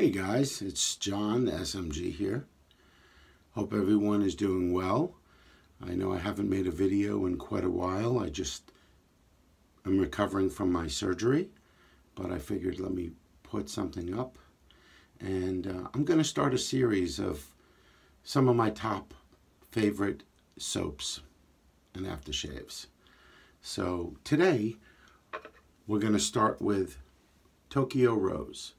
Hey guys, it's John, the SMG here. Hope everyone is doing well. I know I haven't made a video in quite a while. I'm recovering from my surgery, but I figured let me put something up. And I'm going to start a series of some of my top favorite soaps and aftershaves. So today we're going to start with Tokyo Rose.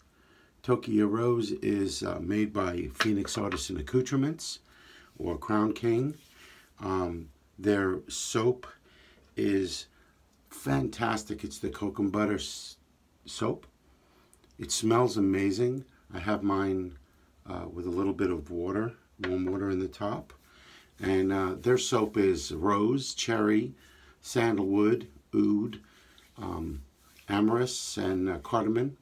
Tokyo Rose is made by Phoenix Artisan Accoutrements, or Crown King. Their soap is fantastic. It's the cocoa butter soap. It smells amazing. I have mine with a little bit of water, warm water in the top. And their soap is rose, cherry, sandalwood, oud, amyris, and cardamom.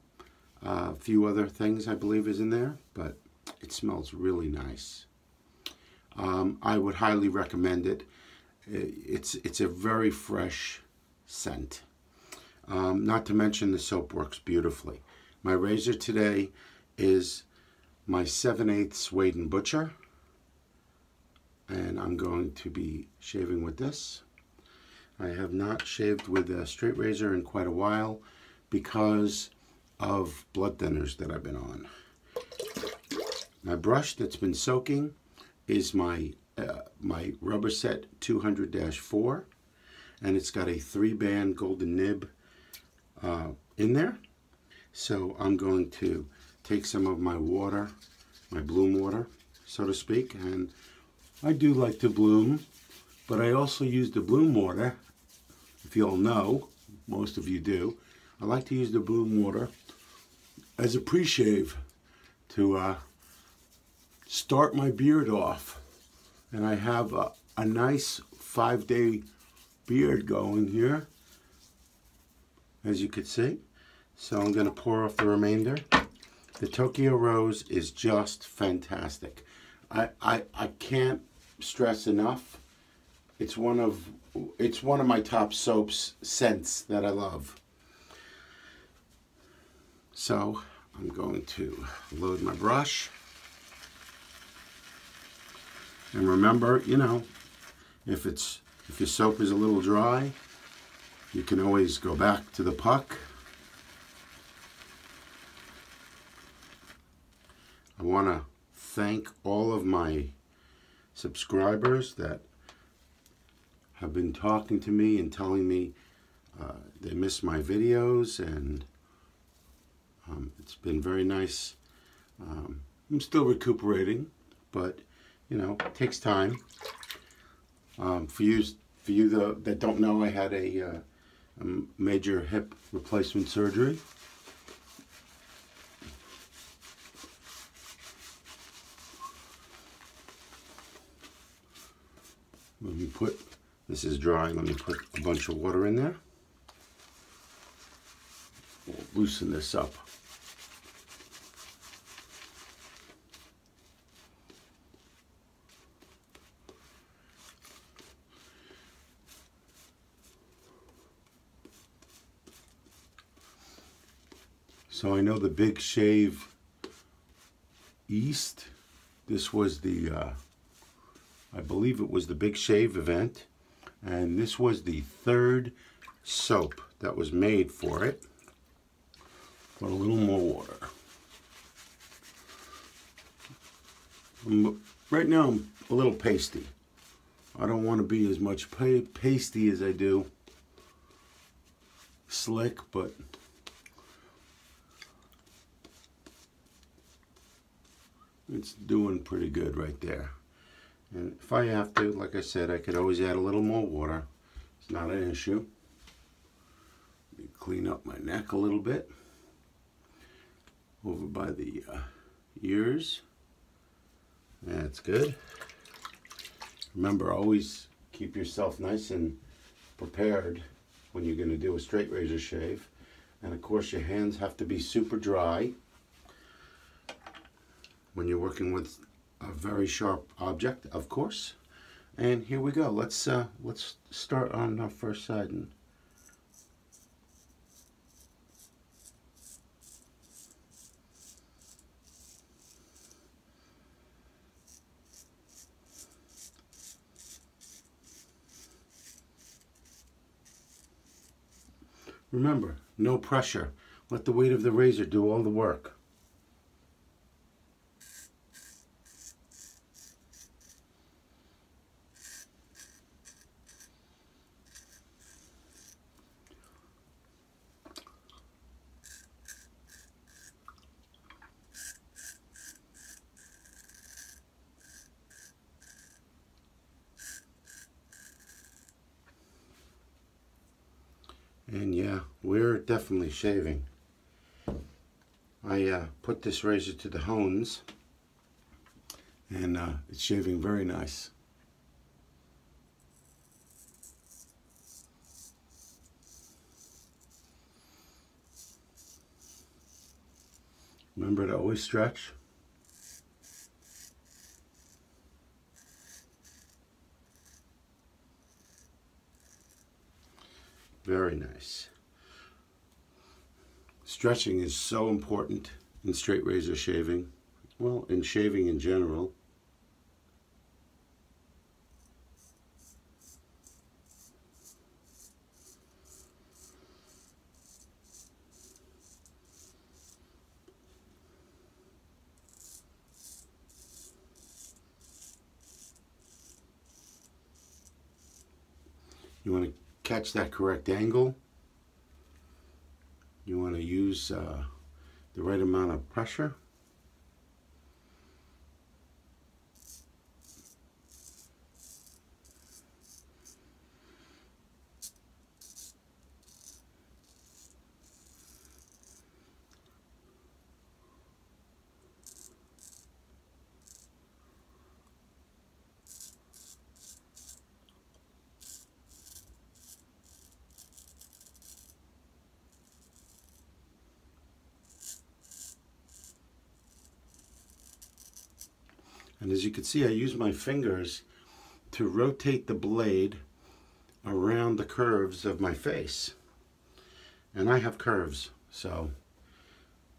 A few other things I believe is in there, but it smells really nice. I would highly recommend it. It's a very fresh scent. Not to mention the soap works beautifully. My razor today is my 7/8 Wade & Butcher, and I'm going to be shaving with this. I have not shaved with a straight razor in quite a while because of blood thinners that I've been on. My brush that's been soaking is my RubberSet 200-4, and it's got a 3-band golden nib in there. So I'm going to take some of my water, my bloom water, so to speak, and I do like to bloom, but I also use the bloom water. If you all know, most of you do, I like to use the bloom water as a pre-shave to start my beard off. And I have a nice 5-day beard going here, as you can see. So I'm going to pour off the remainder. The Tokyo Rose is just fantastic. I can't stress enough. It's one of my top soaps scents that I love. So I'm going to load my brush. And remember, you know, if your soap is a little dry, you can always go back to the puck. I want to thank all of my subscribers that have been talking to me and telling me they miss my videos, and it's been very nice. I'm still recuperating, but you know, it takes time. For you that don't know, I had a major hip replacement surgery. Let me put, this is drying, let me put a bunch of water in there. We'll loosen this up. So I know the Big Shave East, this was the, I believe it was the Big Shave event, and this was the 3rd soap that was made for it. Put a little more water. Right now I'm a little pasty. I don't want to be as much pasty as I do slick, but it's doing pretty good right there. And if I have to, like I said, I could always add a little more water. It's not an issue. Let me clean up my neck a little bit. Over by the ears. That's good. Remember, always keep yourself nice and prepared when you're going to do a straight razor shave. And of course, your hands have to be super dry when you're working with a very sharp object, of course. And here we go. Let's start on our first side. And Remember, no pressure. Let the weight of the razor do all the work. And yeah, we're definitely shaving. I put this razor to the hones, and it's shaving very nice. Remember to always stretch. Very nice. Stretching is so important in straight razor shaving. Well, in shaving in general. You want to catch that correct angle. You want to use the right amount of pressure. And as you can see, I use my fingers to rotate the blade around the curves of my face. And I have curves, so,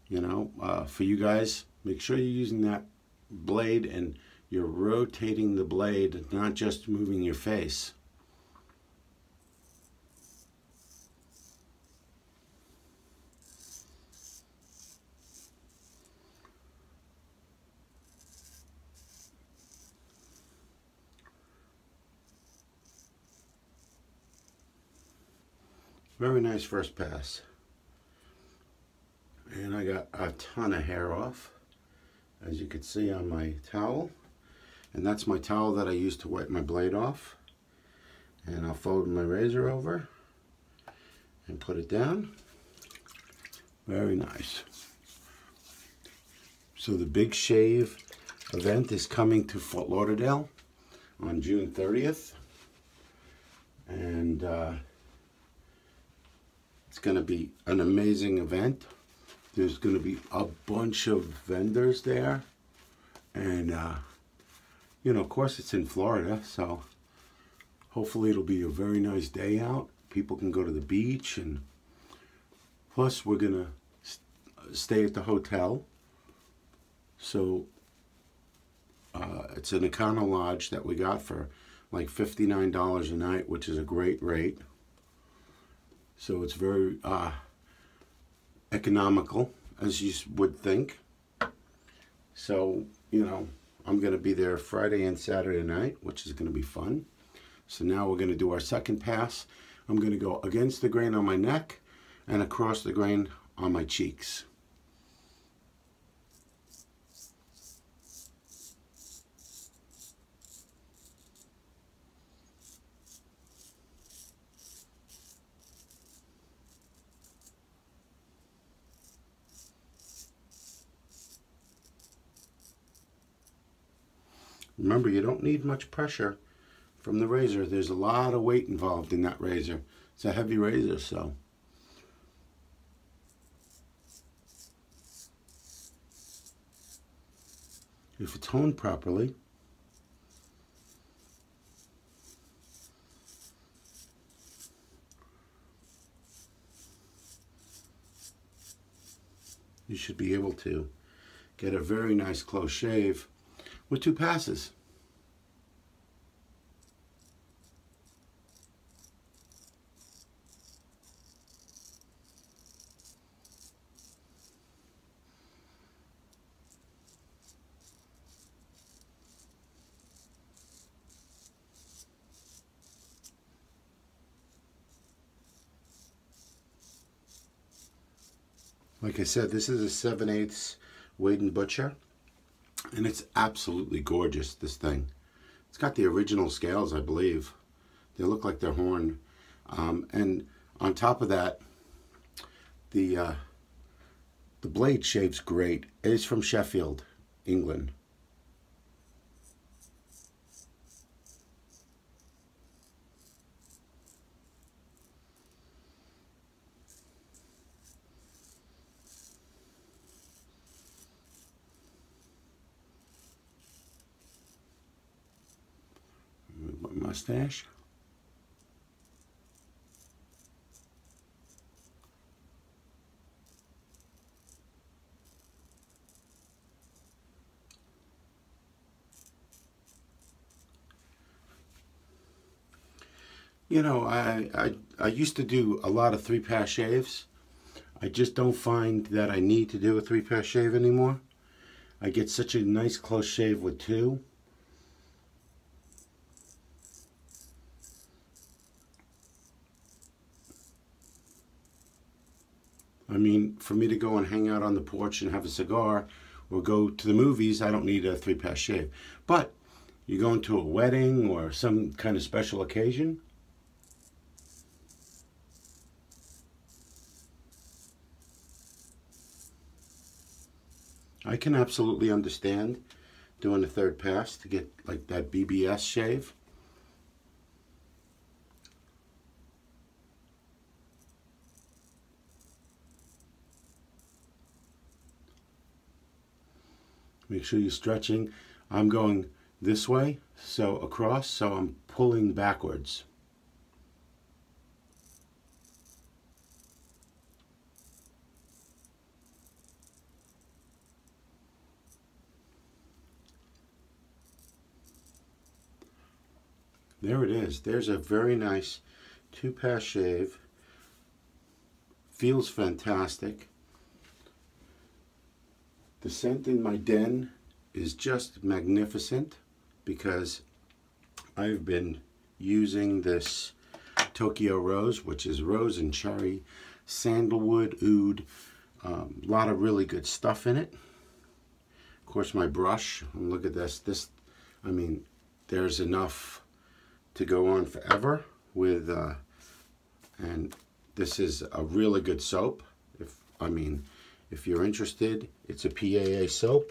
you know, for you guys, make sure you're using that blade and you're rotating the blade, not just moving your face. Very nice first pass. And I got a ton of hair off, as you can see on my towel. And that's my towel that I use to wipe my blade off. And I'll fold my razor over and put it down. Very nice. So the Big Shave event is coming to Fort Lauderdale on June 30th. And it's going to be an amazing event. There's going to be a bunch of vendors there. And, you know, of course it's in Florida, so hopefully it'll be a very nice day out. People can go to the beach, and plus we're going to stay at the hotel. So it's an Econo Lodge that we got for like $59 a night, which is a great rate. So it's very economical, as you would think. So, you know, I'm going to be there Friday and Saturday night, which is going to be fun. So now we're going to do our second pass. I'm going to go against the grain on my neck and across the grain on my cheeks. Remember, you don't need much pressure from the razor. There's a lot of weight involved in that razor. It's a heavy razor, so. If it's honed properly, you should be able to get a very nice close shave with 2 passes. Like I said, this is a 7/8 Wade & Butcher, and it's absolutely gorgeous, this thing. It's got the original scales, I believe. They look like they're horn. And on top of that, the blade shaves great. It is from Sheffield, England. My mustache. You know, I used to do a lot of 3-pass shaves. I just don't find that I need to do a 3-pass shave anymore. I get such a nice close shave with 2. I mean, for me to go and hang out on the porch and have a cigar or go to the movies, I don't need a 3-pass shave. But you go into a wedding or some kind of special occasion, I can absolutely understand doing a 3rd pass to get like that BBS shave. Make sure you're stretching. I'm going this way, so across, so I'm pulling backwards. There it is. There's a very nice 2-pass shave. Feels fantastic. The scent in my den is just magnificent because I've been using this Tokyo Rose, which is rose and cherry, sandalwood, oud, a lot of really good stuff in it. Of course, my brush, look at this, I mean, there's enough to go on forever with, and this is a really good soap. If you're interested, it's a PAA soap.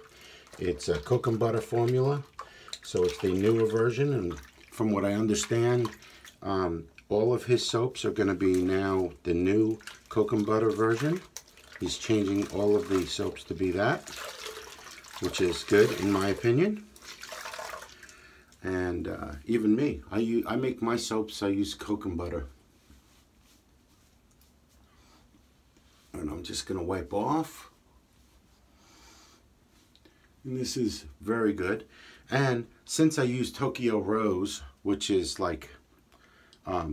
It's a cocoa butter formula, so it's the newer version, and from what I understand, all of his soaps are going to be now the new cocoa butter version. He's changing all of the soaps to be that, which is good in my opinion. And even me, I make my soaps, I use cocoa butter. And I'm just going to wipe off. And this is very good. And since I use Tokyo Rose, which is like a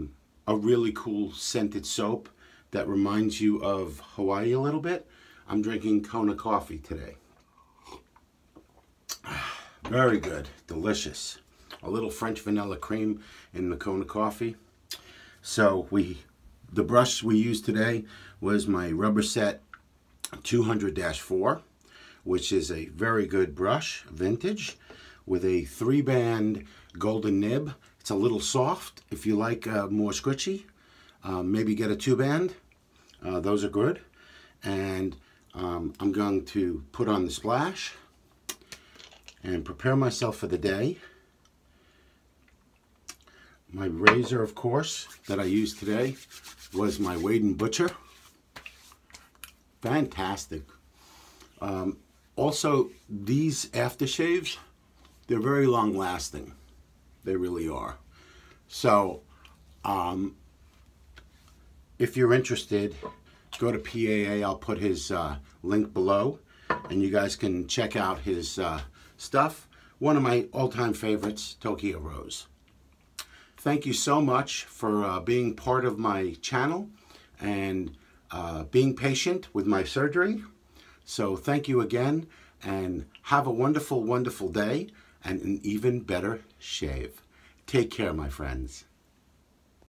really cool scented soap that reminds you of Hawaii a little bit, I'm drinking Kona coffee today. Very good, delicious. A little French vanilla cream in the Kona coffee. So the brush we used today was my RubberSet 200-4, which is a very good brush, vintage, with a 3-band golden nib. It's a little soft. If you like more squishy, maybe get a 2-band. Those are good. And I'm going to put on the splash and prepare myself for the day. My razor, of course, that I used today was my Wade & Butcher. Fantastic. Also, these aftershaves, they're very long lasting. They really are. So, if you're interested, go to PAA. I'll put his link below, and you guys can check out his stuff. One of my all-time favorites, Tokyo Rose. Thank you so much for being part of my channel and being patient with my surgery. So thank you again, and have a wonderful, wonderful day and an even better shave. Take care, my friends.